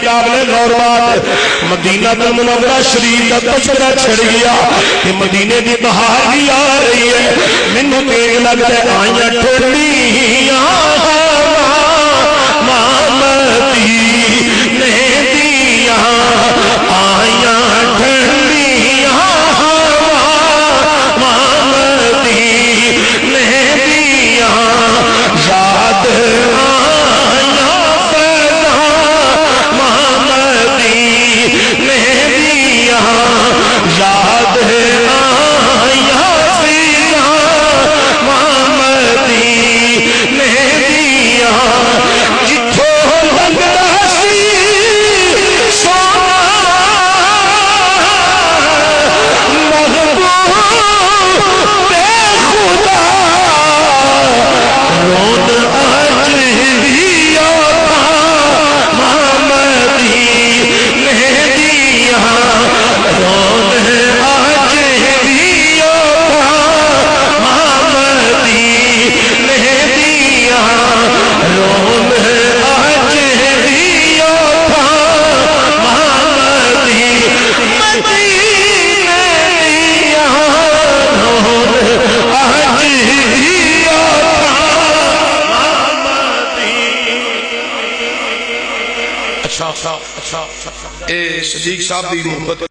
قابل غور بات مدینہ المنورہ شریف کا تذکرہ چھڑ گیا کہ مدینے کی بہار بھی آ رہی ہے مینوں تے لگدا ہے آئیاں ٹھنڈیاں مدینے دیاں آئیاں ٹھنڈیاں مدینے دیاں یاد صدیق صاحب دی محبت